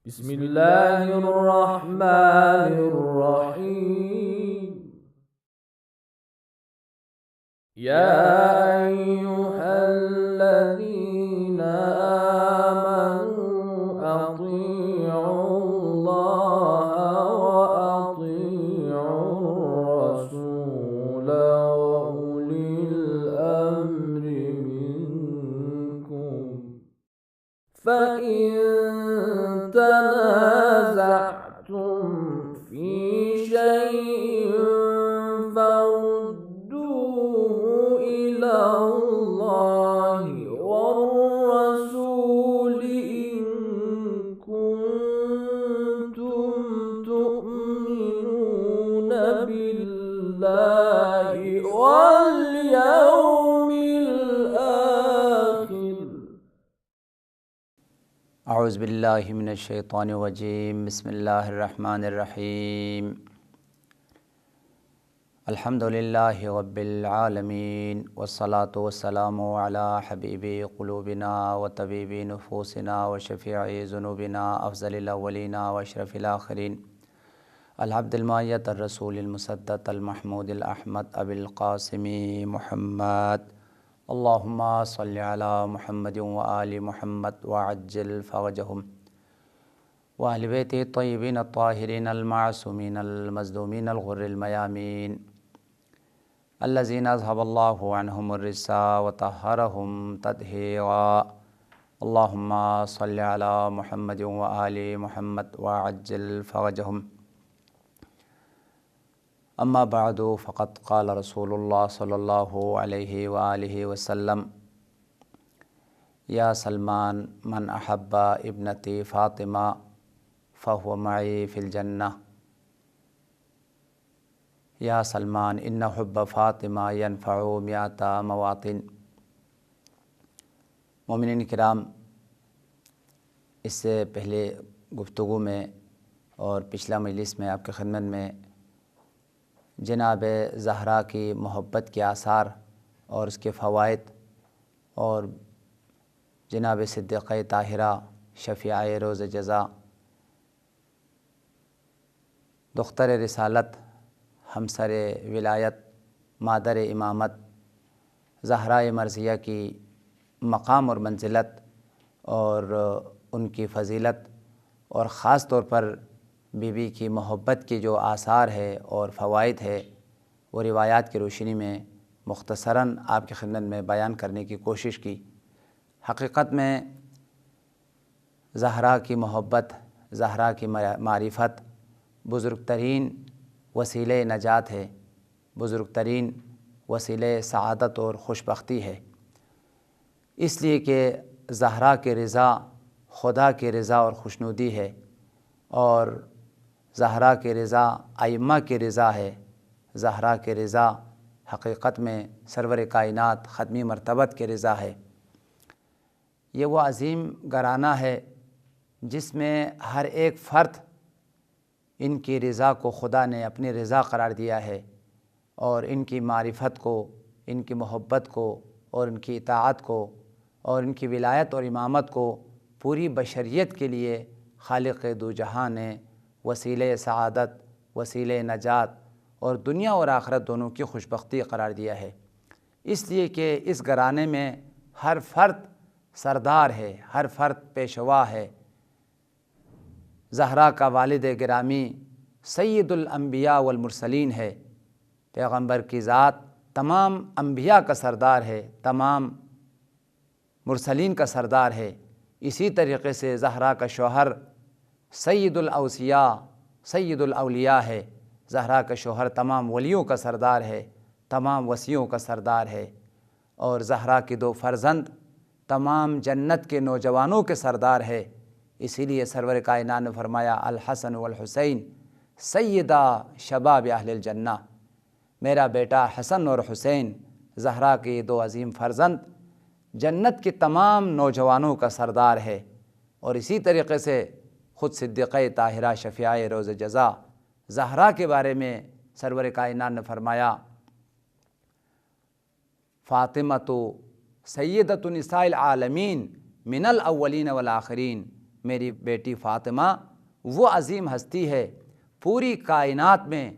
بسم اللہ الرحمن الرحیم یا ایہا الذین آمنوا اطیعوا اللہ واطیعوا الرسول واولی الامر منکم فإن تنازعتم في شيء فردوه إلى الله والرسول إن كنتم تؤمنون بالله واليوم الآخر. اعوذ باللہ من الشیطان الرجیم. بسم اللہ الرحمن الرحیم. الحمد للہ رب العالمین والصلاة والسلام علی حبیب قلوبنا وطبیب نفوسنا وشفیع ذنوبنا افضل الاولین واشرف الاخرین العبد المعیت الرسول المصدق المحمود الاحمد ابی القاسم محمد. اللہم صلی علی محمد وآل محمد وعجل فرجہم وآل بیت الطیبین الطاہرین المعصومین المظلومین الغر المیامین الذین اذھب اللہ عنہم الرجس وطہرہم تطہیرا. اللہم صلی علی محمد وآل محمد وعجل فرجہم. اما بعد فقد قال رسول اللہ صلی اللہ علیہ وآلہ وسلم یا سلمان من احب ابنتی فاطمہ فہو معی فی الجنہ. یا سلمان ان حب فاطمہ ینفع مئات مواطن. مومنین کرام، اس سے پہلے گفتگو میں اور پچھلا مجلس میں آپ کی خدمت میں جناب زہرا کی محبت کے آثار اور اس کے فوائد اور جناب صدیقہ طاہرہ شفیعہ روز جزا دختر رسالت ہمسر ولایت مادر امامت زہرا مرضیہ کی مقام اور منزلت اور ان کی فضیلت اور خاص طور پر بی بی کی محبت کی جو آثار ہے اور فوائد ہے وہ روایات کی روشنی میں مختصراً آپ کی خدمت میں بیان کرنے کی کوشش کی. حقیقت میں زہرا کی محبت، زہرا کی معرفت بزرگ ترین وسیلہ نجات ہے، بزرگ ترین وسیلہ سعادت اور خوشبختی ہے، اس لیے کہ زہرا کی رضا خدا کی رضا اور خوشنودی ہے، اور زہرا کی رضا ائمہ کی رضا ہے. زہرا کی رضا حقیقت میں سرور کائنات ختمی مرتبت کی رضا ہے. یہ وہ عظیم گھرانہ ہے جس میں ہر ایک فرد ان کی رضا کو خدا نے اپنی رضا قرار دیا ہے، اور ان کی معرفت کو، ان کی محبت کو اور ان کی اطاعت کو اور ان کی ولایت اور امامت کو پوری بشریت کے لیے خالق دو جہاں نے وسیلہ سعادت، وسیلہ نجات اور دنیا اور آخرت دونوں کی خوشبختی قرار دیا ہے. اس لیے کہ اس گھرانے میں ہر فرد سردار ہے، ہر فرد پیشوا ہے. زہرا کا والد گرامی سید الانبیاء والمرسلین ہے، پیغمبر کی ذات تمام انبیاء کا سردار ہے، تمام مرسلین کا سردار ہے. اسی طریقے سے زہرا کا شوہر سید الاوصیاء، سید الاولیاء ہے. زہرا کا شوہر تمام ولیوں کا سردار ہے، تمام وصیوں کا سردار ہے. اور زہرا کی دو فرزند تمام جنت کے نوجوانوں کے سردار ہے. اسی لیے سرور کائنات نے فرمایا الحسن والحسین سیدہ شباب اہل الجنہ. میرا بیٹا حسن اور حسین، زہرا کے دو عظیم فرزند، جنت کے تمام نوجوانوں کا سردار ہے. اور اسی طریقے سے خود صدیقہ طاہرہ شفیعہ روز جزا زہرا کے بارے میں سرور کائنات نے فرمایا فاطمہ سیدۃ نساء العالمین من الاولین والآخرین. میری بیٹی فاطمہ وہ عظیم ہستی ہے، پوری کائنات میں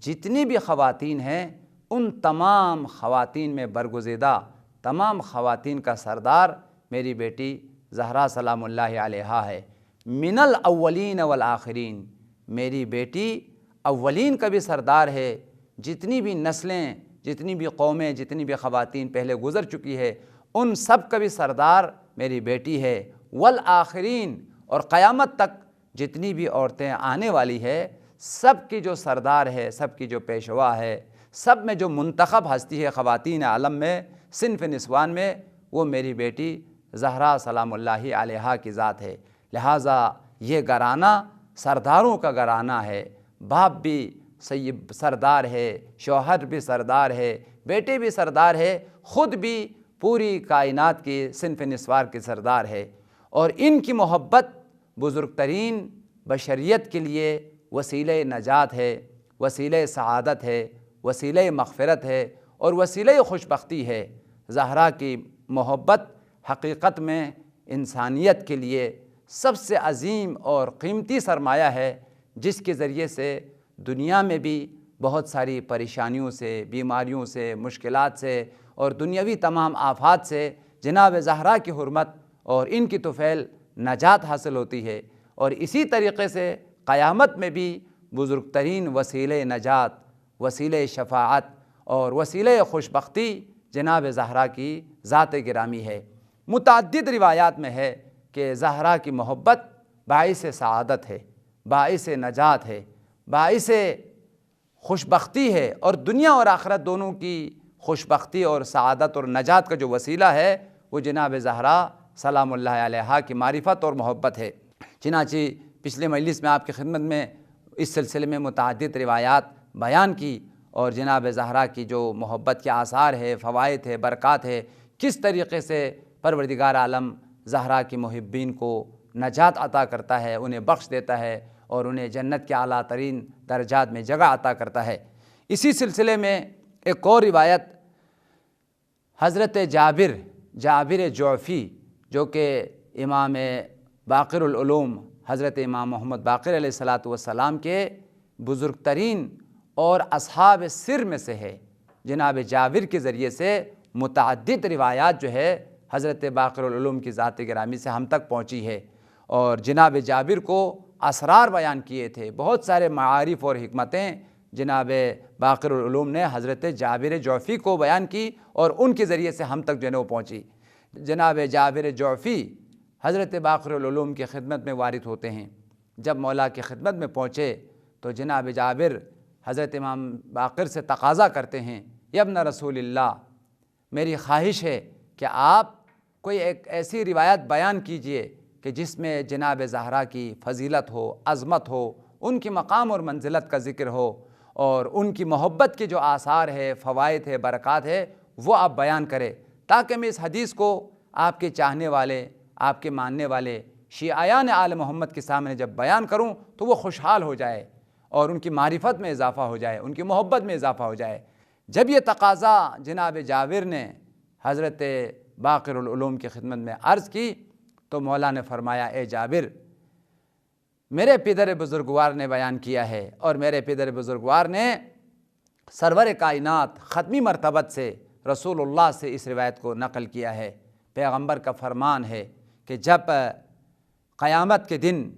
جتنی بھی خواتین ہیں ان تمام خواتین میں برگزیدہ، تمام خواتین کا سردار میری بیٹی زہرا سلام اللہ علیہا ہے۔ من الاولین والآخرین، میری بیٹی اولین کا بھی سردار ہے، جتنی بھی نسلیں، جتنی بھی قومیں، جتنی بھی خواتین پہلے گزر چکی ہے ان سب کا بھی سردار میری بیٹی ہے۔ والآخرین، اور قیامت تک جتنی بھی عورتیں آنے والی ہے سب کی جو سردار ہے، سب کی جو پیشوا ہے، سب میں جو منتخب ہستی ہے خواتین عالم میں، صنف نسوان میں، وہ میری بیٹی زہرا سلام اللہ علیہا کی ذات ہے۔ لہٰذا یہ گھرانہ سرداروں کا گھرانہ ہے، باپ بھی سید سردار ہے، شوہر بھی سردار ہے، بیٹے بھی سردار ہے، خود بھی پوری کائنات کی صنف نسوار کی سردار ہے۔ اور ان کی محبت بزرگ ترین بشریت کے لیے وسیلہ نجات ہے، وسیلہ سعادت ہے، وسیلہ مغفرت ہے اور وسیلہ خوشبختی ہے۔ زہرا کی محبت حقیقت میں انسانیت کے لیے سب سے عظیم اور قیمتی سرمایہ ہے، جس کے ذریعے سے دنیا میں بھی بہت ساری پریشانیوں سے، بیماریوں سے، مشکلات سے اور دنیاوی تمام آفات سے جناب زہرا کی حرمت اور ان کی طفیل نجات حاصل ہوتی ہے۔ اور اسی طریقے سے قیامت میں بھی بزرگ ترین وسیلہ نجات، وسیلہ شفاعت اور وسیلہ خوشبختی جناب زہرا کی ذات گرامی ہے۔ متعدد روایات میں ہے کہ زہرا کی محبت باعث سعادت ہے، باعث نجات ہے، باعث خوشبختی ہے، اور دنیا اور آخرت دونوں کی خوشبختی اور سعادت اور نجات کا جو وسیلہ ہے وہ جناب زہرا سلام اللہ علیہا کی معرفت اور محبت ہے۔ چنانچہ پچھلے مجلس میں آپ کی خدمت میں اس سلسلے میں متعدد روایات بیان کی، اور جناب زہرا کی جو محبت کے آثار ہے، فوائد ہے، برکات ہے، کس طریقے سے پروردگار عالم زہرا کی محبین کو نجات عطا کرتا ہے، انہیں بخش دیتا ہے اور انہیں جنت کے اعلیٰ ترین درجات میں جگہ عطا کرتا ہے۔ اسی سلسلے میں ایک اور روایت حضرت جابر جعفی، جو کہ امام باقر العلوم حضرت امام محمد باقر علیہ السلام کے بزرگ ترین اور اصحاب سر میں سے ہے، جناب جابر کے ذریعے سے متعدد روایات جو ہے حضرت باقر العلوم کی ذات گرامی سے ہم تک پہنچی ہے، اور جناب جابر کو اسرار بیان کیے تھے، بہت سارے معارف اور حکمتیں جناب باقر العلوم نے حضرت جابر جعفی کو بیان کی اور ان کے ذریعے سے ہم تک جو ہے وہ پہنچی۔ جناب جابر جعفی حضرت باقر العلوم کی خدمت میں وارد ہوتے ہیں۔ جب مولا کی خدمت میں پہنچے تو جناب جابر حضرت امام باقر سے تقاضا کرتے ہیں، یا ابن رسول اللہ، میری خواہش ہے کہ آپ کوئی ایک ایسی روایت بیان کیجئے کہ جس میں جناب زہرا کی فضیلت ہو، عظمت ہو، ان کی مقام اور منزلت کا ذکر ہو، اور ان کی محبت کے جو آثار ہے، فوائد ہے، برکات ہے، وہ آپ بیان کریں، تاکہ میں اس حدیث کو آپ کے چاہنے والے، آپ کے ماننے والے شیعیان آل محمد کے سامنے جب بیان کروں تو وہ خوشحال ہو جائے اور ان کی معرفت میں اضافہ ہو جائے، ان کی محبت میں اضافہ ہو جائے۔ جب یہ تقاضا جناب جابر نے حضرت باقر العلوم کی خدمت میں عرض کی تو مولا نے فرمایا، اے جابر، میرے پدر بزرگوار نے بیان کیا ہے، اور میرے پدر بزرگوار نے سرور کائنات ختمی مرتبت سے رسول اللہ سے اس روایت کو نقل کیا ہے۔ پیغمبر کا فرمان ہے کہ جب قیامت کے دن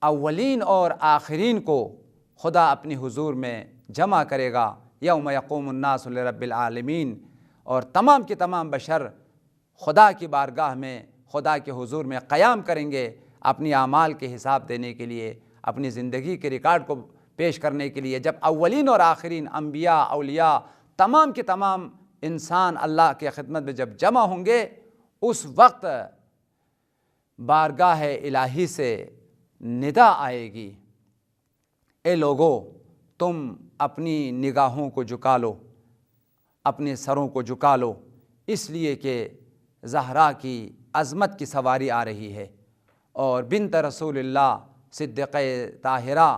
اولین اور آخرین کو خدا اپنی حضور میں جمع کرے گا، یوم یقوم الناس لرب العالمین، اور تمام کے تمام بشر خدا کی بارگاہ میں، خدا کے حضور میں قیام کریں گے اپنی اعمال کے حساب دینے کے لیے، اپنی زندگی کے ریکارڈ کو پیش کرنے کے لیے۔ جب اولین اور آخرین انبیاء، اولیاء، تمام کے تمام انسان اللہ کے خدمت میں جب جمع ہوں گے، اس وقت بارگاہ الہی سے ندا آئے گی، اے لوگو، تم اپنی نگاہوں کو جھکا لو، اپنے سروں کو جھکا لو، اس لیے کہ زہرا کی عظمت کی سواری آ رہی ہے، اور بنت رسول اللہ صدیقہ طاہرہ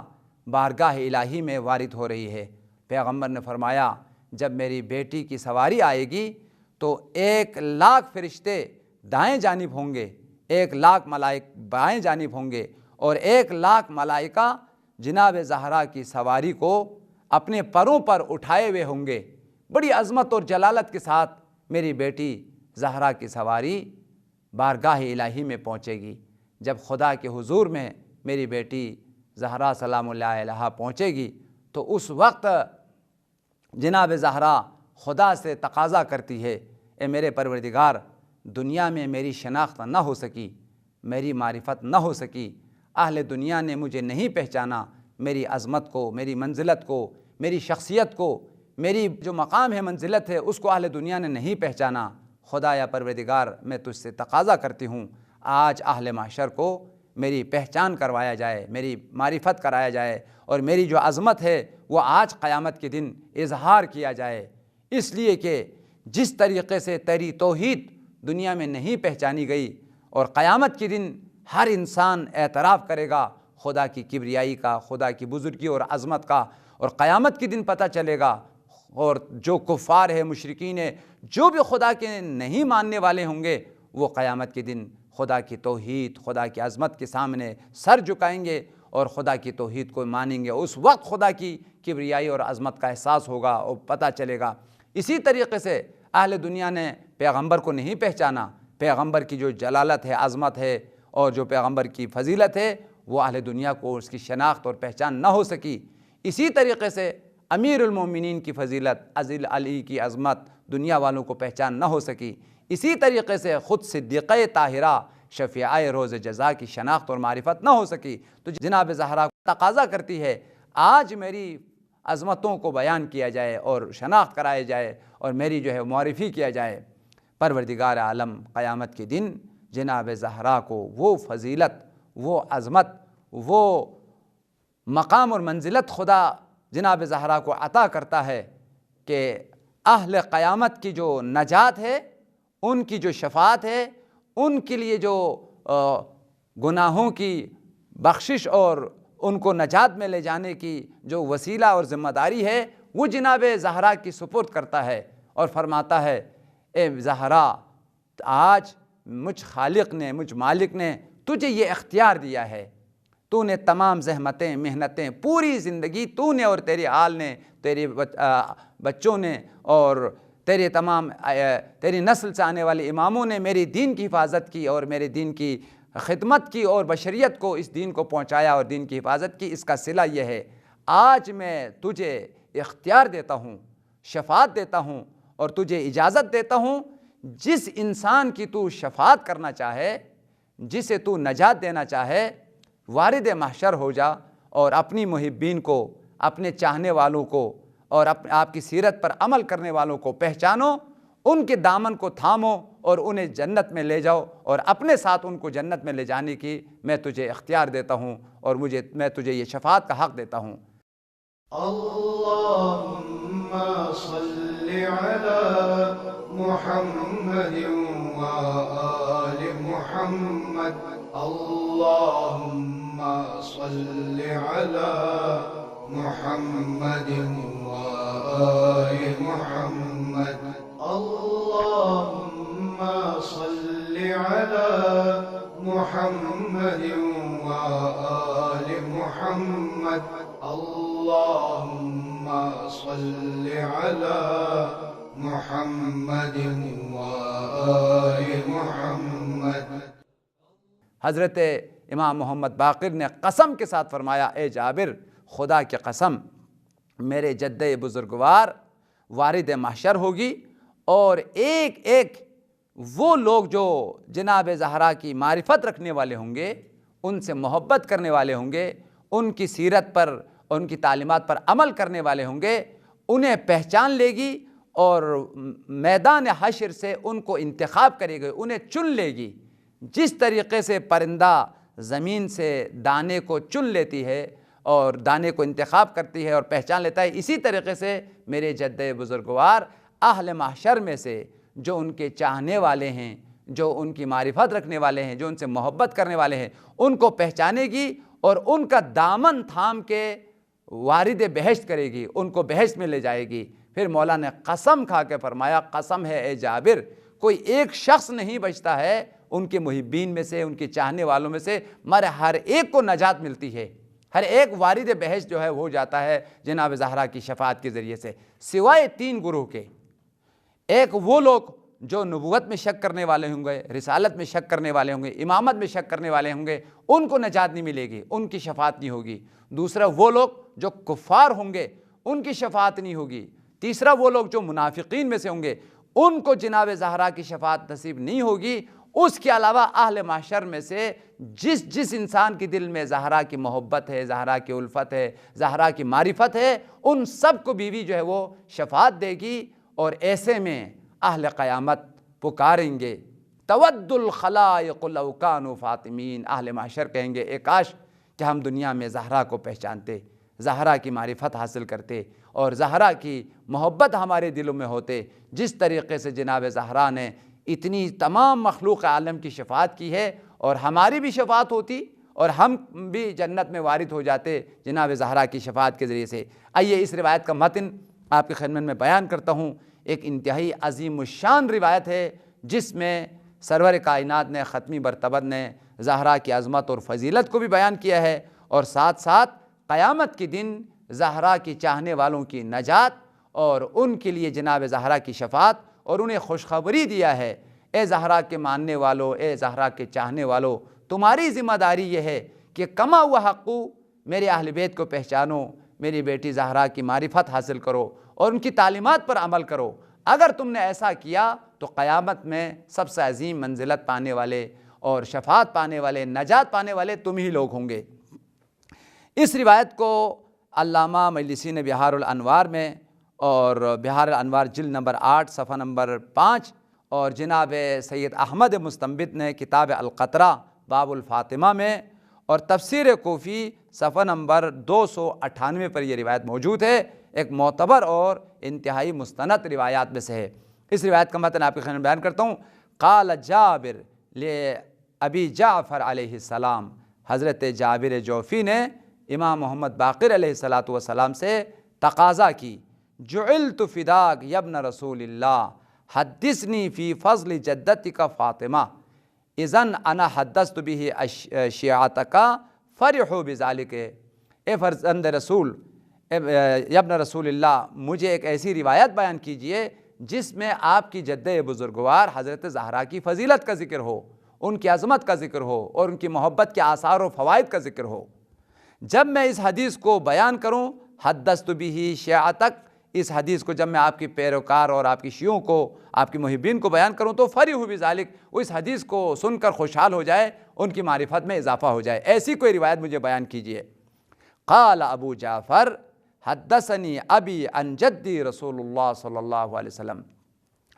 بارگاہ الہی میں وارد ہو رہی ہے۔ پیغمبر نے فرمایا، جب میری بیٹی کی سواری آئے گی تو 1,00,000 فرشتے دائیں جانب ہوں گے، 1,00,000 ملائک بائیں جانب ہوں گے اور 1,00,000 ملائکہ جناب زہرا کی سواری کو اپنے پروں پر اٹھائے ہوئے ہوں گے۔ بڑی عظمت اور جلالت کے ساتھ میری بیٹی زہرا کی سواری بارگاہ الہی میں پہنچے گی۔ جب خدا کے حضور میں میری بیٹی زہرا سلام اللہ علیہا پہنچے گی تو اس وقت جناب زہرا خدا سے تقاضا کرتی ہے، اے میرے پروردگار، دنیا میں میری شناخت نہ ہو سکی، میری معرفت نہ ہو سکی، اہل دنیا نے مجھے نہیں پہچانا، میری عظمت کو، میری منزلت کو، میری شخصیت کو، میری جو مقام ہے، منزلت ہے، اس کو اہل دنیا نے نہیں پہچانا۔ خدا یا پروردگار، میں تجھ سے تقاضا کرتی ہوں، آج اہل محشر کو میری پہچان کروایا جائے، میری معرفت کرایا جائے اور میری جو عظمت ہے وہ آج قیامت کے دن اظہار کیا جائے، اس لیے کہ جس طریقے سے تیری توحید دنیا میں نہیں پہچانی گئی اور قیامت کے دن ہر انسان اعتراف کرے گا خدا کی کبریائی کا، خدا کی بزرگی اور عظمت کا، اور قیامت کے دن پتہ چلے گا، اور جو کفار ہے، مشرکین ہے، جو بھی خدا کے نہیں ماننے والے ہوں گے، وہ قیامت کے دن خدا کی توحید، خدا کی عظمت کے سامنے سر جھکائیں گے اور خدا کی توحید کو مانیں گے۔ اس وقت خدا کی کبریائی اور عظمت کا احساس ہوگا اور پتہ چلے گا۔ اسی طریقے سے اہل دنیا نے پیغمبر کو نہیں پہچانا، پیغمبر کی جو جلالت ہے، عظمت ہے اور جو پیغمبر کی فضیلت ہے، وہ اہل دنیا کو اس کی شناخت اور پہچان نہ ہو سکی۔ اسی طریقے سے امیر المومنین کی فضیلت، علی کی عظمت دنیا والوں کو پہچان نہ ہو سکی۔ اسی طریقے سے خود صدیقہ طاہرہ شفیعہ روز جزا کی شناخت اور معرفت نہ ہو سکی۔ تو جناب زہرا تقاضا کرتی ہے، آج میری عظمتوں کو بیان کیا جائے اور شناخت کرائے جائے اور میری جو ہے معرفی کیا جائے۔ پروردگار عالم قیامت کے دن جناب زہرا کو وہ فضیلت، وہ عظمت، وہ مقام اور منزلت خدا جناب زہرا کو عطا کرتا ہے کہ اہل قیامت کی جو نجات ہے، ان کی جو شفاعت ہے، ان کے لیے جو گناہوں کی بخشش اور ان کو نجات میں لے جانے کی جو وسیلہ اور ذمہ داری ہے، وہ جناب زہرا کی سپرد کرتا ہے اور فرماتا ہے، اے زہرا، آج مجھ خالق نے، مجھ مالک نے تجھے یہ اختیار دیا ہے، تو نے تمام زحمتیں، محنتیں، پوری زندگی تو نے اور تیرے آل نے، تیرے بچوں نے اور تیری نسل سے آنے والے اماموں نے میری دین کی حفاظت کی اور میرے دین کی خدمت کی اور بشریت کو اس دین کو پہنچایا اور دین کی حفاظت کی۔ اس کا صلہ یہ ہے، آج میں تجھے اختیار دیتا ہوں، شفاعت دیتا ہوں اور تجھے اجازت دیتا ہوں، جس انسان کی تو شفاعت کرنا چاہے، جسے تو نجات دینا چاہے، وارد محشر ہو جا اور اپنی محبین کو، اپنے چاہنے والوں کو اور آپ کی سیرت پر عمل کرنے والوں کو پہچانو، ان کے دامن کو تھامو اور انہیں جنت میں لے جاؤ اور اپنے ساتھ ان کو جنت میں لے جانے کی میں تجھے اختیار دیتا ہوں اور میں تجھے یہ شفاعت کا حق دیتا ہوں۔ اللہم صلی علی محمد و آل محمد، اللہم صلی علی محمد و آل محمد، اللہم صلی علی محمد و آل محمد، اللہم صلی علی محمد و آل محمد۔ حضرت امام محمد باقر نے قسم کے ساتھ فرمایا، اے جابر، خدا کی قسم، میرے جد بزرگوار وارد محشر ہوگی اور ایک ایک وہ لوگ جو جناب زہرا کی معرفت رکھنے والے ہوں گے، ان سے محبت کرنے والے ہوں گے، ان کی سیرت پر، ان کی تعلیمات پر عمل کرنے والے ہوں گے، انہیں پہچان لے گی اور میدان حشر سے ان کو انتخاب کرے گی، انہیں چن لے گی۔ جس طریقے سے پرندہ زمین سے دانے کو چن لیتی ہے اور دانے کو انتخاب کرتی ہے اور پہچان لیتا ہے، اسی طریقے سے میرے جد بزرگوار اہل محشر میں سے جو ان کے چاہنے والے ہیں، جو ان کی معرفت رکھنے والے ہیں، جو ان سے محبت کرنے والے ہیں، ان کو پہچانے گی اور ان کا دامن تھام کے وارد بہشت کرے گی، ان کو بہشت میں لے جائے گی۔ پھر مولا نے قسم کھا کے فرمایا، قسم ہے اے جابر، کوئی ایک شخص نہیں بچتا ہے ان کے محبین میں سے، ان کے چاہنے والوں میں سے ہر ایک کو نجات ملتی ہے، ہر ایک وارد بہشت جو ہے وہ ہو جاتا ہے جناب زہرا کی شفاعت کے ذریعے سے، سوائے 3 گروہ کے۔ ایک وہ لوگ جو نبوت میں شک کرنے والے ہوں گے، رسالت میں شک کرنے والے ہوں گے، امامت میں شک کرنے والے ہوں گے، ان کو نجات نہیں ملے گی، ان کی شفاعت نہیں ہوگی۔ دوسرا وہ لوگ جو کفار ہوں گے ان کی شفاعت نہیں ہوگی۔ تیسرا وہ لوگ جو منافقین میں سے ہوں گے ان کو جناب زہرا کی شفاعت نصیب نہیں ہوگی۔ اس کے علاوہ اہل محشر میں سے جس انسان کے دل میں زہرا کی محبت ہے، زہرا کی الفت ہے، زہرا کی معرفت ہے، ان سب کو بیوی جو ہے وہ شفاعت دے گی۔ اور ایسے میں اہل قیامت پکاریں گے، تود الخلائق لو کانوا فاطمین، اہل محشر کہیں گے اے کاش کہ ہم دنیا میں زہرا کو پہچانتے، زہرا کی معرفت حاصل کرتے اور زہرا کی محبت ہمارے دلوں میں ہوتے۔ جس طریقے سے جناب زہرا نے اتنی تمام مخلوق عالم کی شفاعت کی ہے اور ہماری بھی شفاعت ہوتی اور ہم بھی جنت میں وارد ہو جاتے جناب زہرا کی شفاعت کے ذریعے سے۔ آئیے اس روایت کا متن آپ کی خدمت میں بیان کرتا ہوں۔ ایک انتہائی عظیم الشان روایت ہے جس میں سرور کائنات نے ختمی برتبت نے زہرا کی عظمت اور فضیلت کو بھی بیان کیا ہے، اور ساتھ ساتھ قیامت کے دن زہرا کی چاہنے والوں کی نجات اور ان کے لیے جناب زہرا کی شفاعت، اور انہیں خوشخبری دیا ہے، اے زہرا کے ماننے والو، اے زہرا کے چاہنے والو، تمہاری ذمہ داری یہ ہے کہ کما ہوا حقو، میرے اہل بیت کو پہچانو، میری بیٹی زہرا کی معرفت حاصل کرو اور ان کی تعلیمات پر عمل کرو۔ اگر تم نے ایسا کیا تو قیامت میں سب سے عظیم منزلت پانے والے اور شفاعت پانے والے، نجات پانے والے تم ہی لوگ ہوں گے۔ اس روایت کو علامہ مجلسی نے بہار الانوار میں، اور بہار الانوار جلد نمبر 8 صفحہ نمبر 5، اور جناب سید احمد مستنبط نے کتاب القطرہ باب الفاطمہ میں، اور تفسیر کوفی صفحہ نمبر 298 پر یہ روایت موجود ہے۔ ایک معتبر اور انتہائی مستند روایات میں سے ہے۔ اس روایت کا متن آپ کے خدمت میں بیان کرتا ہوں۔ قال جابر ابی جعفر علیہ السلام، حضرت جابر جوفی نے امام محمد باقر علیہ السلام سے تقاضا کی، جعلت فداک یابن رسول اللہ حدثنی فی فضل جدتک فاطمہ اذن انا حدثت به شیعتک فرحوا بذلک۔ اے فرزند رسول، یابن رسول اللہ، مجھے ایک ایسی روایت بیان کیجئے جس میں آپ کی جد بزرگوار حضرت زہرا کی فضیلت کا ذکر ہو، ان کی عظمت کا ذکر ہو اور ان کی محبت کے آثار و فوائد کا ذکر ہو۔ جب میں اس حدیث کو بیان کروں، حدثت به شیعتک، اس حدیث کو جب میں آپ کی پیروکار اور آپ کی شیعوں کو، آپ کی محبین کو بیان کروں تو فرحوا بذلک، وہ اس حدیث کو سن کر خوشحال ہو جائے، ان کی معرفت میں اضافہ ہو جائے، ایسی کوئی روایت مجھے بیان کیجئے۔ قال ابو جعفر حدثنی ابی عن جدی رسول اللہ صلی اللہ علیہ وسلم،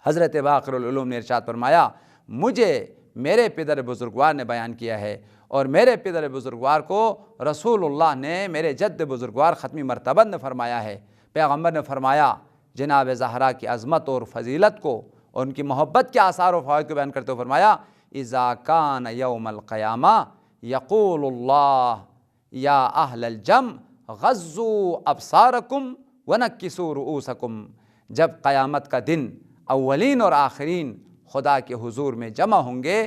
حضرت باقر العلوم نے ارشاد فرمایا، مجھے میرے پدر بزرگوار نے بیان کیا ہے، اور میرے پدر بزرگوار کو رسول اللہ نے، میرے جد بزرگوار ختمی مرتبت نے فرمایا ہے۔ پیغمبر نے فرمایا جناب زہرا کی عظمت اور فضیلت کو اور ان کی محبت کے آثار و فوائد کو بیان کرتے ہوئے فرمایا، اذا کان یوم القیامہ یقول اللہ یا اہل الجمع غضوا ابصارکم ونکسوا رؤوسکم، جب قیامت کا دن اولین اور آخرین خدا کے حضور میں جمع ہوں گے،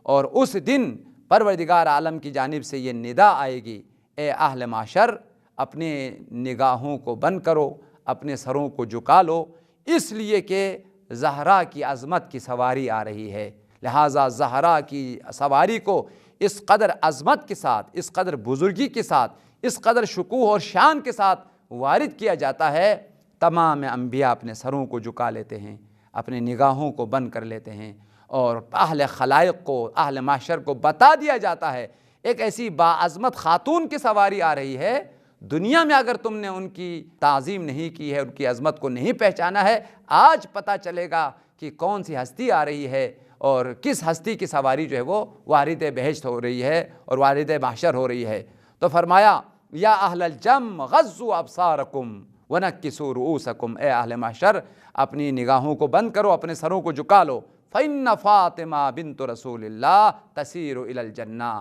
اور اس دن پروردگار عالم کی جانب سے یہ ندا آئے گی، اے اہل معاشر، اپنے نگاہوں کو بند کرو، اپنے سروں کو جھکا لو، اس لیے کہ زہرا کی عظمت کی سواری آ رہی ہے۔ لہٰذا زہرا کی سواری کو اس قدر عظمت کے ساتھ، اس قدر بزرگی کے ساتھ، اس قدر شکوہ اور شان کے ساتھ وارد کیا جاتا ہے، تمام انبیاء اپنے سروں کو جھکا لیتے ہیں، اپنے نگاہوں کو بند کر لیتے ہیں، اور اہل خلائق کو، اہل محشر کو بتا دیا جاتا ہے ایک ایسی باعظمت خاتون کی سواری آ رہی ہے، دنیا میں اگر تم نے ان کی تعظیم نہیں کی ہے، ان کی عظمت کو نہیں پہچانا ہے، آج پتہ چلے گا کہ کون سی ہستی آ رہی ہے اور کس ہستی کی سواری جو ہے وہ وارد بہشت ہو رہی ہے اور وارد محشر ہو رہی ہے۔ تو فرمایا یا اہل الجم غضوا ابصارکم ونکسوا رؤوسکم، اے اہل محشر اپنی نگاہوں کو بند کرو، اپنے سروں کو جھکا لو، فإن فاطمہ بنت رسول اللہ تسیر الی الجنہ،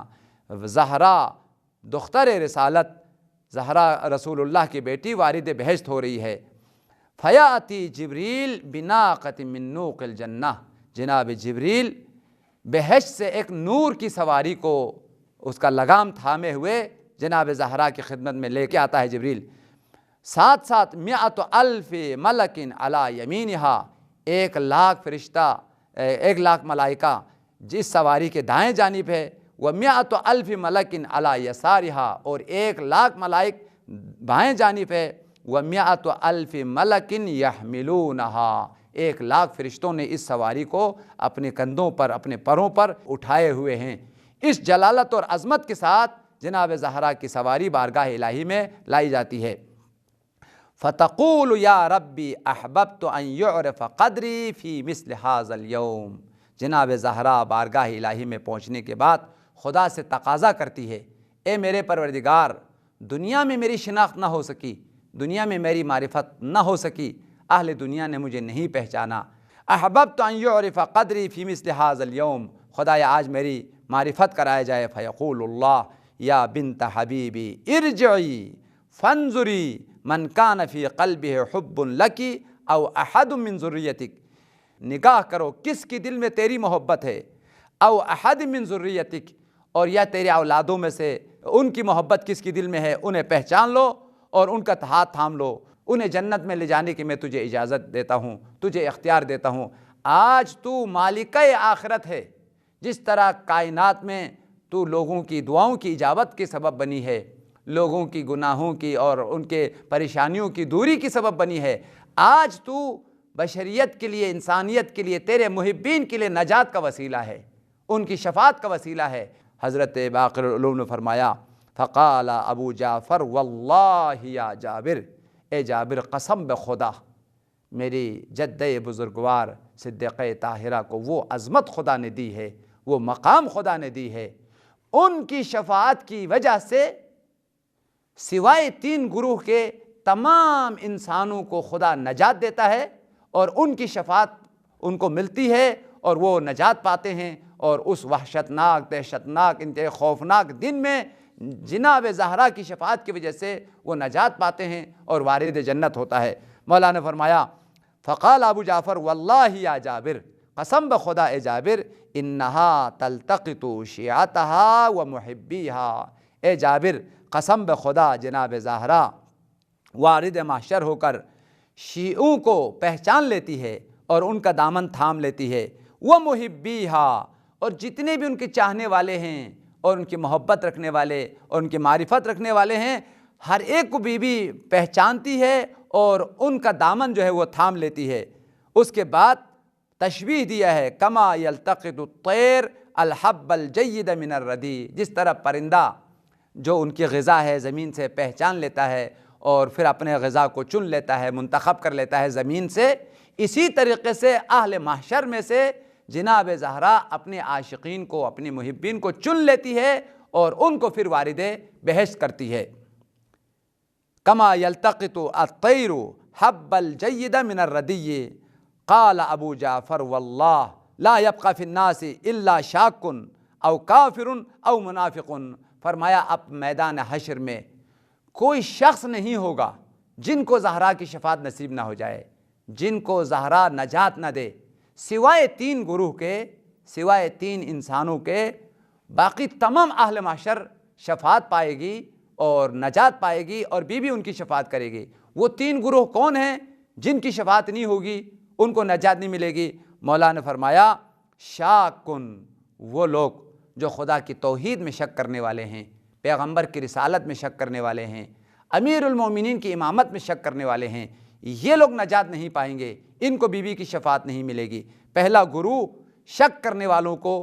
زہرا دختر رسالت، زہرا رسول اللہ کی بیٹی وارد بہشت ہو رہی ہے۔ فیاتی جبریل بناقۃ من نوق الجنہ، جناب جبریل بہشت سے ایک نور کی سواری کو اس کا لگام تھامے ہوئے جناب زہرا کی خدمت میں لے کے آتا ہے جبریل۔ ساتھ ساتھ 100,000 ملکن علی یمینہا، 1,00,000 فرشتہ، 1,00,000 ملائکہ جس سواری کے دائیں جانب ہے، و100,000 ملکن علی یسارہا، اور 1,00,000 ملائک بائیں جانب ہے، و100,000 ملکن یحملونہا، 1,00,000 فرشتوں نے اس سواری کو اپنے کندھوں پر، اپنے پروں پر اٹھائے ہوئے ہیں۔ اس جلالت اور عظمت کے ساتھ جناب زہرا کی سواری بارگاہ الہی میں لائی جاتی ہے۔ فَتَقُولُ يَا رَبِّ أَحْبَبْتُ أَنْ يُعْرَفَ قَدْرِي فِي مِثْلِ هَذَا الْيَوْمِ، جناب زہرا بارگاہ الہی میں پہنچنے کے بعد خدا سے تقاضا کرتی ہے، اے میرے پروردگار، دنیا میں میری شناخت نہ ہو سکی، دنیا میں میری معرفت نہ ہو سکی، اہل دنیا نے مجھے نہیں پہچانا۔ احببت ان يعرف قدری فی مثل هذا اليوم، خدایا آج میری معرفت کرایا جائے۔ فیقول اللہ یا بنت حبیبی ارجعی فانظری من کان فی قلبہ حب لکی او احد من ذریتک، نگاہ کرو کس کی دل میں تیری محبت ہے، او احد من ذریتک، اور یا تیرے اولادوں میں سے ان کی محبت کس کی دل میں ہے، انہیں پہچان لو اور ان کا ہاتھ تھام لو، انہیں جنت میں لے جانے کی میں تجھے اجازت دیتا ہوں، تجھے اختیار دیتا ہوں۔ آج تو مالکہ آخرت ہے، جس طرح کائنات میں تو لوگوں کی دعاؤں کی اجابت کے سبب بنی ہے، لوگوں کی گناہوں کی اور ان کے پریشانیوں کی دوری کی سبب بنی ہے، آج تو بشریت کے لیے، انسانیت کے لیے، تیرے محبین کے لیے نجات کا وسیلہ ہے، ان کی شفاعت کا وسیلہ ہے۔ حضرت باقر العلوم نے فرمایا، فقال ابو جعفر واللہ یا جابر، اے جابر قسم بخدا، میری جدہ بزرگوار صدیقہ طاہرہ کو وہ عظمت خدا نے دی ہے، وہ مقام خدا نے دی ہے، ان کی شفاعت کی وجہ سے سوائے 3 گروہ کے تمام انسانوں کو خدا نجات دیتا ہے، اور ان کی شفاعت ان کو ملتی ہے اور وہ نجات پاتے ہیں، اور اس وحشتناک، دہشتناک، انتہائی خوفناک دن میں جناب زہرا کی شفاعت کی وجہ سے وہ نجات پاتے ہیں اور وارد جنت ہوتا ہے۔ مولا نے فرمایا، فقال ابو جعفر واللہ یا جابر، قسم بخدا اے جابر، انہا تلتقط شیعتہا و محبیہا، اے جابر قسم بخدا جناب زہرا وارد محشر ہو کر شیعوں کو پہچان لیتی ہے اور ان کا دامن تھام لیتی ہے، وہ محبیہا، اور جتنے بھی ان کے چاہنے والے ہیں اور ان کی محبت رکھنے والے اور ان کی معرفت رکھنے والے ہیں، ہر ایک کو بی بی پہچانتی ہے اور ان کا دامن جو ہے وہ تھام لیتی ہے۔ اس کے بعد تشبیہ دیا ہے، کما یلتقط الطیر الحب الجید من الردی، جس طرح پرندہ جو ان کی غذا ہے زمین سے پہچان لیتا ہے اور پھر اپنے غذا کو چن لیتا ہے، منتخب کر لیتا ہے زمین سے، اسی طریقے سے اہل محشر میں سے جناب زہرا اپنے عاشقین کو، اپنی محبین کو چن لیتی ہے اور ان کو پھر وارد بہشت کرتی ہے۔ کما یلتقط الطیر حب الجید من الردی، قال ابو جعفر واللہ لا یبقى فی الناس الا شاک او کافر او منافق، فرمایا اب میدان حشر میں کوئی شخص نہیں ہوگا جن کو زہرا کی شفاعت نصیب نہ ہو جائے، جن کو زہرا نجات نہ دے، سوائے 3 گروہ کے، سوائے 3 انسانوں کے، باقی تمام اہل محشر شفاعت پائے گی اور نجات پائے گی اور بی بی ان کی شفاعت کرے گی۔ وہ 3 گروہ کون ہیں جن کی شفاعت نہیں ہوگی، ان کو نجات نہیں ملے گی؟ مولا نے فرمایا، شاکن، وہ لوگ جو خدا کی توحید میں شک کرنے والے ہیں، پیغمبر کی رسالت میں شک کرنے والے ہیں، امیر المومنین کی امامت میں شک کرنے والے ہیں، یہ لوگ نجات نہیں پائیں گے، ان کو بی بی کی شفاعت نہیں ملے گی۔ پہلا گروہ شک کرنے والوں کو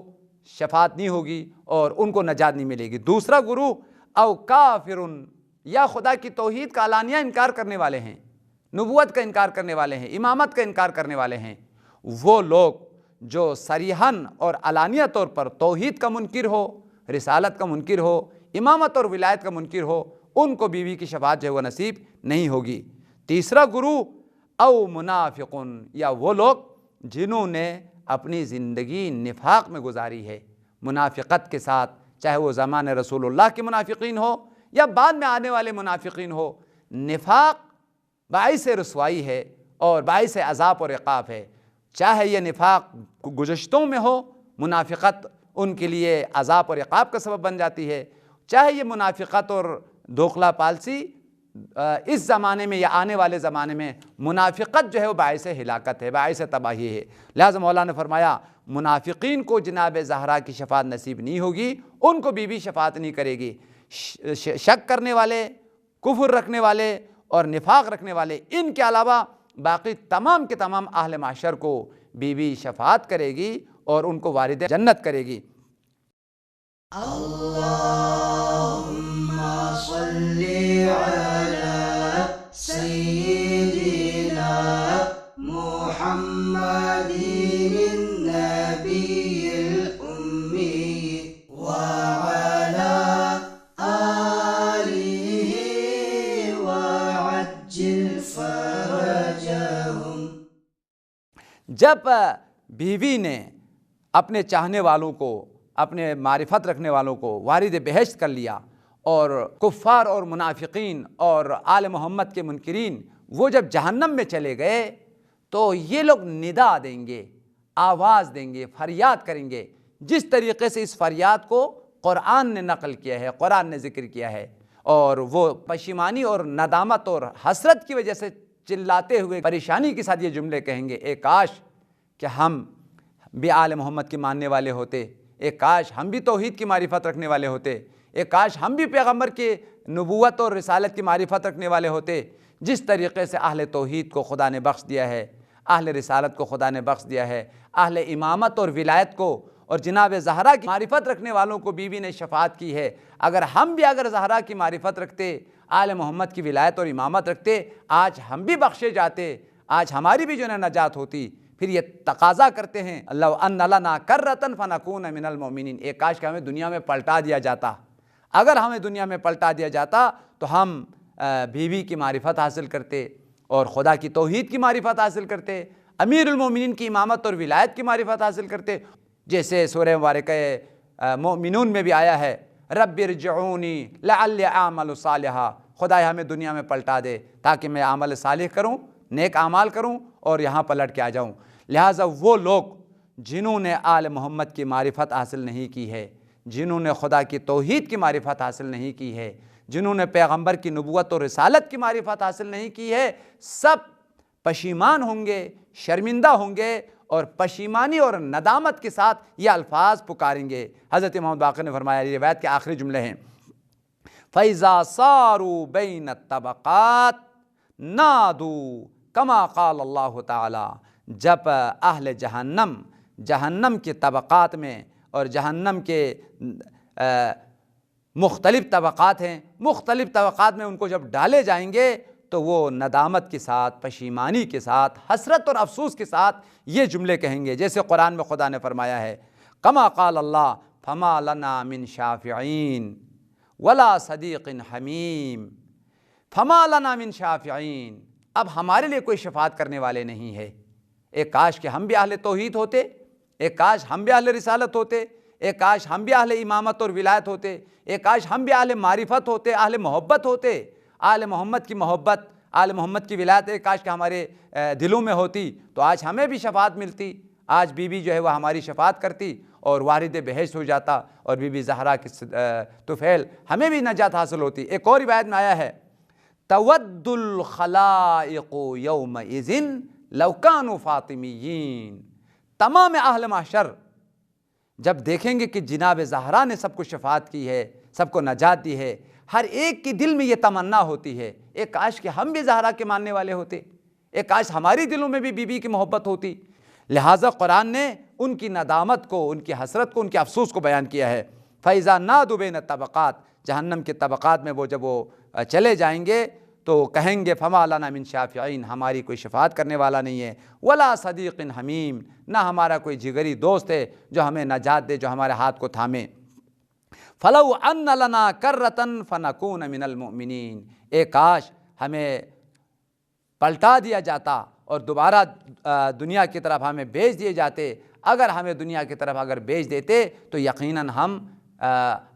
شفاعت نہیں ہوگی اور ان کو نجات نہیں ملے گی۔ دوسرا گروہ او کافرن، یا خدا کی توحید کا علانیہ انکار کرنے والے ہیں، نبوت کا انکار کرنے والے ہیں، امامت کا انکار کرنے والے ہیں، وہ لوگ جو صریحاً اور علانیہ طور پر توحید کا منکر ہو، رسالت کا منکر ہو، امامت اور ولایت کا منکر ہو، ان کو بیوی کی شفاعت جو ہے وہ نصیب نہیں ہوگی۔ تیسرا گروہ او منافقن، یا وہ لوگ جنہوں نے اپنی زندگی نفاق میں گزاری ہے، منافقت کے ساتھ، چاہے وہ زمان رسول اللہ کے منافقین ہو یا بعد میں آنے والے منافقین ہو۔ نفاق باعث رسوائی ہے اور باعث عذاب اور عقاب ہے، چاہے یہ نفاق گزشتوں میں ہو منافقت ان کے لیے عذاب اور عقاب کا سبب بن جاتی ہے۔ چاہے یہ منافقت اور دھوکھلا پالسی اس زمانے میں یا آنے والے زمانے میں، منافقت جو ہے وہ باعث ہلاکت ہے، باعث تباہی ہے۔ لہٰذا مولا نے فرمایا منافقین کو جناب زہرا کی شفاعت نصیب نہیں ہوگی، ان کو بی بی شفاعت نہیں کرے گی۔ شک کرنے والے، کفر رکھنے والے اور نفاق رکھنے والے، ان کے علاوہ باقی تمام کے تمام اہل محشر کو بی بی شفاعت کرے گی اور ان کو وارد جنت کرے گی۔ اللہم صلی علی سیدنا محمد النبی الأمی وعلی آلہ وعجل فرجہم۔ جب بیوی نے اپنے چاہنے والوں کو، اپنے معرفت رکھنے والوں کو وارد بہشت کر لیا، اور کفار اور منافقین اور آل محمد کے منکرین وہ جب جہنم میں چلے گئے تو یہ لوگ ندا دیں گے، آواز دیں گے، فریاد کریں گے، جس طریقے سے اس فریاد کو قرآن نے نقل کیا ہے، قرآن نے ذکر کیا ہے، اور وہ پشیمانی اور ندامت اور حسرت کی وجہ سے چلاتے ہوئے پریشانی کے ساتھ یہ جملے کہیں گے، اے کاش کہ ہم بھی آل محمد کے ماننے والے ہوتے، اے کاش ہم بھی توحید کی معرفت رکھنے والے ہوتے، اے کاش ہم بھی پیغمبر کے نبوت اور رسالت کی معرفت رکھنے والے ہوتے، جس طریقے سے اہل توحید کو خدا نے بخش دیا ہے، اہل رسالت کو خدا نے بخش دیا ہے، اہل امامت اور ولایت کو اور جناب زہرا کی معرفت رکھنے والوں کو بیوی نے شفاعت کی ہے۔ اگر ہم بھی زہرا کی معرفت رکھتے، آل محمد کی ولایت اور امامت رکھتے، آج ہم بھی بخشے جاتے، آج ہماری بھی جو ہے نجات ہوتی۔ پھر یہ تقاضا کرتے ہیں لو ان لنا کرۃ فنکون من المؤمنین، ایک کاش کہ ہمیں دنیا میں پلٹا دیا جاتا، اگر ہمیں دنیا میں پلٹا دیا جاتا تو ہم بیوی کی معرفت حاصل کرتے اور خدا کی توحید کی معرفت حاصل کرتے، امیر المومنین کی امامت اور ولایت کی معرفت حاصل کرتے، جیسے سورہ مبارکہ مومنون میں بھی آیا ہے رب ارجعونی لعلی اعمل صالحا، خدا ہمیں دنیا میں پلٹا دے تاکہ میں عمل صالح کروں، نیک اعمال کروں اور یہاں پلٹ کے آ جاؤں۔ لہٰذا وہ لوگ جنہوں نے آل محمد کی معرفت حاصل نہیں کی ہے، جنہوں نے خدا کی توحید کی معرفت حاصل نہیں کی ہے، جنہوں نے پیغمبر کی نبوت اور رسالت کی معرفت حاصل نہیں کی ہے، سب پشیمان ہوں گے، شرمندہ ہوں گے اور پشیمانی اور ندامت کے ساتھ یہ الفاظ پکاریں گے۔ حضرت محمد باقر نے فرمایا، یہ روایت کے آخری جملے ہیں، فَإِذَا صَارُوا بَيْنَ الطَّبَقَاتِ نَادُوا كَمَا قَالَ اللَّهُ تعالی، جب اہل جہنم کے طبقات میں، اور جہنم کے مختلف طبقات ہیں، مختلف طبقات میں ان کو جب ڈالے جائیں گے تو وہ ندامت کے ساتھ، پشیمانی کے ساتھ، حسرت اور افسوس کے ساتھ یہ جملے کہیں گے، جیسے قرآن میں خدا نے فرمایا ہے کما قال اللہ فما لنا من شافعین ولا صدیق حمیم، فما لنا من شافعین، اب ہمارے لیے کوئی شفاعت کرنے والے نہیں ہے۔ ایک کاش کہ ہم بھی اہل توحید ہوتے، ایک کاش ہم بھی اہل رسالت ہوتے، ایک کاش ہم بھی اہل امامت اور ولایت ہوتے، ایک کاش ہم بھی اہل معرفت ہوتے، اہل محبت ہوتے، آل محمد کی محبت، آل محمد کی ولایت ایک کاش کہ ہمارے دلوں میں ہوتی تو آج ہمیں بھی شفاعت ملتی، آج بی بی جو ہے وہ ہماری شفاعت کرتی اور وارد بہشت ہو جاتا، اور بی بی زہرا کی طفیل ہمیں بھی نجات حاصل ہوتی۔ ایک اور روایت میں آیا ہے تود الخلائق یومئذ لو کانوا فاطمیین، تمام اہل محشر جب دیکھیں گے کہ جناب زہرا نے سب کو شفاعت کی ہے، سب کو نجات دی ہے، ہر ایک کے دل میں یہ تمنا ہوتی ہے ایک کاش کہ ہم بھی زہرا کے ماننے والے ہوتے، ایک کاش ہماری دلوں میں بھی بی بی کی محبت ہوتی۔ لہٰذا قرآن نے ان کی ندامت کو، ان کی حسرت کو، ان کے افسوس کو بیان کیا ہے۔ فَإِذَا نَادُوا بَيْنَ الطَّبَقَاتِ، جہنم کے طبقات میں وہ جب وہ چلے جائیں گے تو کہیں گے فَمَا لَنَا مِن شَافِعِينَ، ہماری کوئی شفاعت کرنے والا نہیں ہے، وَلَا صَدِيقٍ حَمِيمٍ، نہ ہمارا کوئی جگری دوست ہے جو ہمیں نجات دے، جو ہمارے ہاتھ کو تھامے۔ فَلَوْ أَنَّ لَنَا كَرَّةً فَنَكُونَ مِنَ الْمُؤْمِنِينَ، ایک کاش ہمیں پلٹا دیا جاتا اور دوبارہ دنیا کی طرف ہمیں بھیج دیے جاتے، اگر ہمیں دنیا کی طرف اگر بھیج دیتے تو یقیناً ہم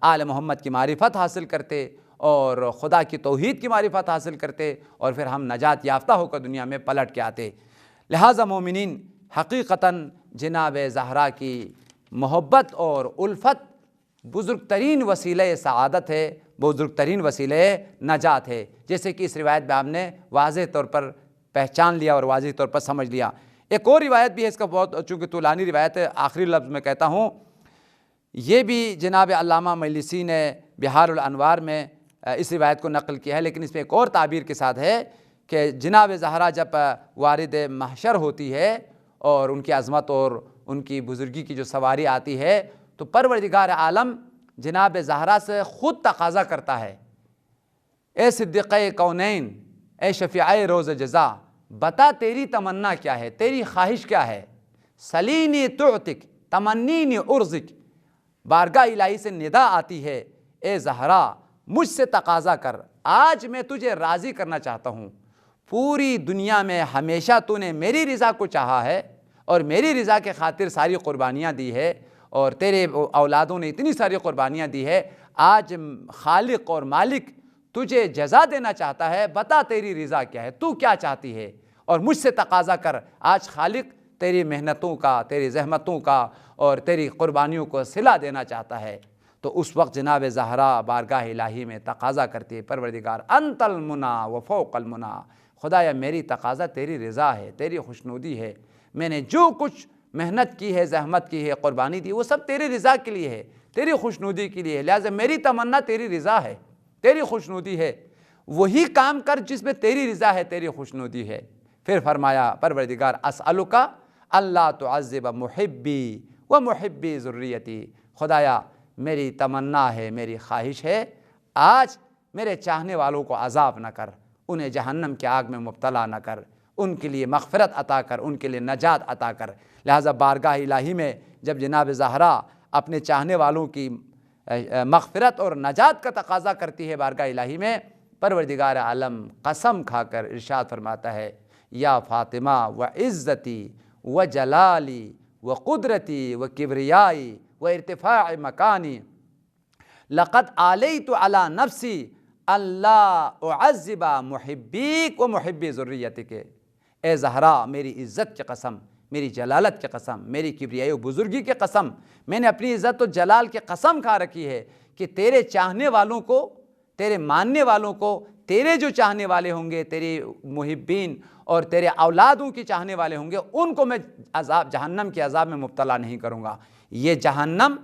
آل محمد کی معرفت حاصل کرتے اور خدا کی توحید کی معرفت حاصل کرتے اور پھر ہم نجات یافتہ ہو کر دنیا میں پلٹ کے آتے۔ لہٰذا مومنین، حقیقتاً جناب زہرا کی محبت اور الفت بزرگ ترین وسیلہ سعادت ہے، بزرگ ترین وسیلہ نجات ہے، جیسے کہ اس روایت میں آپ نے واضح طور پر پہچان لیا اور واضح طور پر سمجھ لیا۔ ایک اور روایت بھی ہے، اس کا بہت چونکہ طولانی روایت ہے، آخری لفظ میں کہتا ہوں، یہ بھی جناب علامہ مجلسی نے بحار الانوار میں اس روایت کو نقل کیا ہے، لیکن اس میں ایک اور تعبیر کے ساتھ ہے کہ جناب زہرا جب وارد محشر ہوتی ہے اور ان کی عظمت اور ان کی بزرگی کی جو سواری آتی ہے تو پروردگار عالم جناب زہرا سے خود تقاضا کرتا ہے، اے صدیقہ کونین، اے شفیعہ روز جزا، بتا تیری تمنا کیا ہے، تیری خواہش کیا ہے؟ سلینی تعتک تمنینی ارزق، بارگاہ الہی سے ندا آتی ہے، اے زہرا مجھ سے تقاضا کر، آج میں تجھے راضی کرنا چاہتا ہوں، پوری دنیا میں ہمیشہ تو نے میری رضا کو چاہا ہے اور میری رضا کے خاطر ساری قربانیاں دی ہے اور تیرے اولادوں نے اتنی ساری قربانیاں دی ہے، آج خالق اور مالک تجھے جزا دینا چاہتا ہے، بتا تیری رضا کیا ہے، تو کیا چاہتی ہے اور مجھ سے تقاضا کر، آج خالق تیری محنتوں کا، تیری زحمتوں کا اور تیری قربانیوں کو صلہ دینا چاہتا ہے۔ تو اس وقت جناب زہرا بارگاہ الہی میں تقاضا کرتی ہے، پروردگار انت المنا و فوق المنا، خدایا میری تقاضا تیری رضا ہے، تیری خوشنودی ہے، میں نے جو کچھ محنت کی ہے، زحمت کی ہے، قربانی دی، وہ سب تیری رضا کے لیے ہے، تیری خوشنودی کے لیے ہے، لہٰذا میری تمنا تیری رضا ہے، تیری خوشنودی ہے، وہی کام کر جس میں تیری رضا ہے، تیری خوشنودی ہے۔ پھر فرمایا پروردگار اسألک اللہ تعذب محبی و محبی ذریتی، خدایا میری تمنا ہے، میری خواہش ہے، آج میرے چاہنے والوں کو عذاب نہ کر، انہیں جہنم کی آگ میں مبتلا نہ کر، ان کے لیے مغفرت عطا کر، ان کے لیے نجات عطا کر۔ لہٰذا بارگاہ الہی میں جب جناب زہرا اپنے چاہنے والوں کی مغفرت اور نجات کا تقاضا کرتی ہے بارگاہ الہی میں، پروردگار عالم قسم کھا کر ارشاد فرماتا ہے، یا فاطمہ و عزتی و جلالی و قدرتی و کبریائی و ارتفاع مکانی لقد آلیت علی نفسی اللہ اعذب محبیک و محبی ذریتک، اے زہرا میری عزت کی قسم، میری جلالت کی قسم، میری کبریائی و بزرگی کی قسم، میں نے اپنی عزت و جلال کی قسم کھا رکھی ہے کہ تیرے چاہنے والوں کو، تیرے ماننے والوں کو، تیرے جو چاہنے والے ہوں گے، تیرے محبین اور تیرے اولادوں کی چاہنے والے ہوں گے، ان کو میں جہنم کے عذاب میں مبتلا نہیں کروں گا۔ یہ جہنم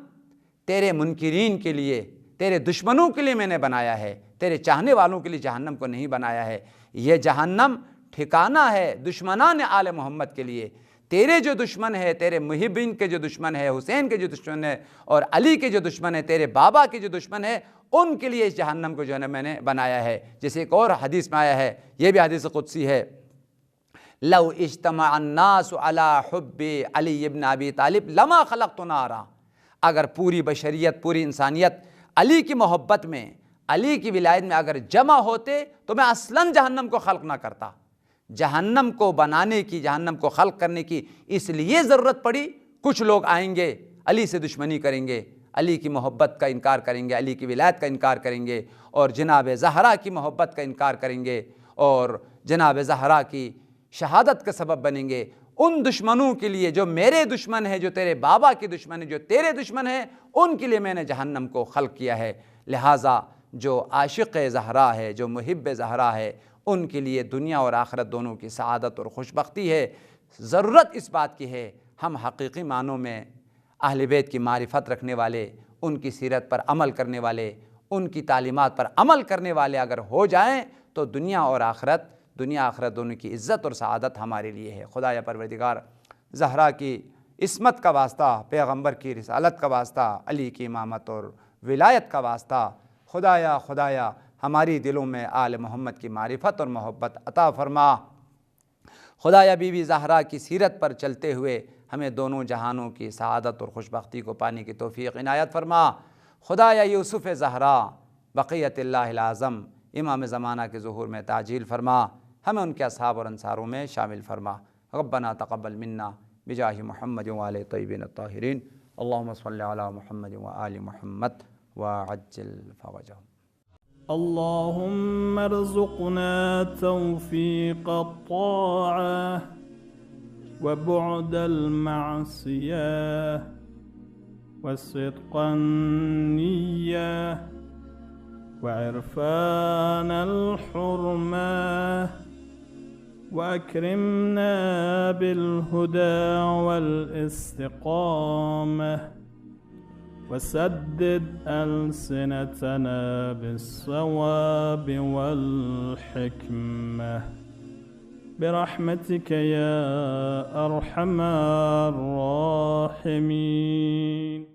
تیرے منکرین کے لیے، تیرے دشمنوں کے لیے میں نے بنایا ہے، تیرے چاہنے والوں کے لیے جہنم کو نہیں بنایا ہے۔ یہ جہنم ٹھکانہ ہے دشمنان آل محمد کے لیے، تیرے جو دشمن ہے، تیرے محبین کے جو دشمن ہے، حسین کے جو دشمن ہے اور علی کے جو دشمن ہے، تیرے بابا کے جو دشمن ہے، ان کے لیے اس جہنم کو جو ہے نا میں نے بنایا ہے۔ جیسے ایک اور حدیث میں آیا ہے، یہ بھی حدیث قدسی ہے، لو اجتمع الناس علی حب علی ابن ابی طالب لما خلقت نارا، اگر پوری بشریت، پوری انسانیت علی کی محبت میں، علی کی ولایت میں اگر جمع ہوتے تو میں اصلاً جہنم کو خلق نہ کرتا۔ جہنم کو بنانے کی، جہنم کو خلق کرنے کی اس لیے ضرورت پڑی، کچھ لوگ آئیں گے علی سے دشمنی کریں گے، علی کی محبت کا انکار کریں گے، علی کی ولایت کا انکار کریں گے اور جناب زہرا کی محبت کا انکار کریں گے اور جناب زہرا کی شہادت کا سبب بنیں گے۔ ان دشمنوں کے لیے جو میرے دشمن ہے، جو تیرے بابا کے دشمن ہے، جو تیرے دشمن ہے، ان کے لیے میں نے جہنم کو خلق کیا ہے۔ لہٰذا جو عاشق زہرا ہے، جو محب زہرا ہے، ان کے لیے دنیا اور آخرت دونوں کی سعادت اور خوشبختی ہے۔ ضرورت اس بات کی ہے ہم حقیقی معنوں میں اہل بیت کی معرفت رکھنے والے، ان کی سیرت پر عمل کرنے والے، ان کی تعلیمات پر عمل کرنے والے اگر ہو جائیں تو دنیا اور آخرت، دنیا آخرت دونوں کی عزت اور سعادت ہمارے لیے ہے۔ خدایا پروردگار زہرا کی عصمت کا واسطہ، پیغمبر کی رسالت کا واسطہ، علی کی امامت اور ولایت کا واسطہ، خدایا ہماری دلوں میں آل محمد کی معرفت اور محبت عطا فرما۔ خدایا بی بی زہرا کی سیرت پر چلتے ہوئے ہمیں دونوں جہانوں کی سعادت اور خوشبختی کو پانے کی توفیق عنایت فرما۔ خدایا یوسف زہرا بقیت اللہ العظم امام زمانہ کے ظہور میں تعجیل فرما، ہمیں ان کے اصحاب اور انصاروں میں شامل فرما۔ ربنا تقبل منا بجاہ محمد وآل طیبین الطاہرین، اللہم صلی علی محمد وآل محمد وعجل فرجهم۔ اللهم ارزقنا توفيق الطاعة وبعد المعصية وصدق النية وعرفان الحرمة، وأكرمنا بالهدى والاستقامة، وسدد ألسنتنا بالصواب والحكمة برحمتك يا أرحم الراحمين.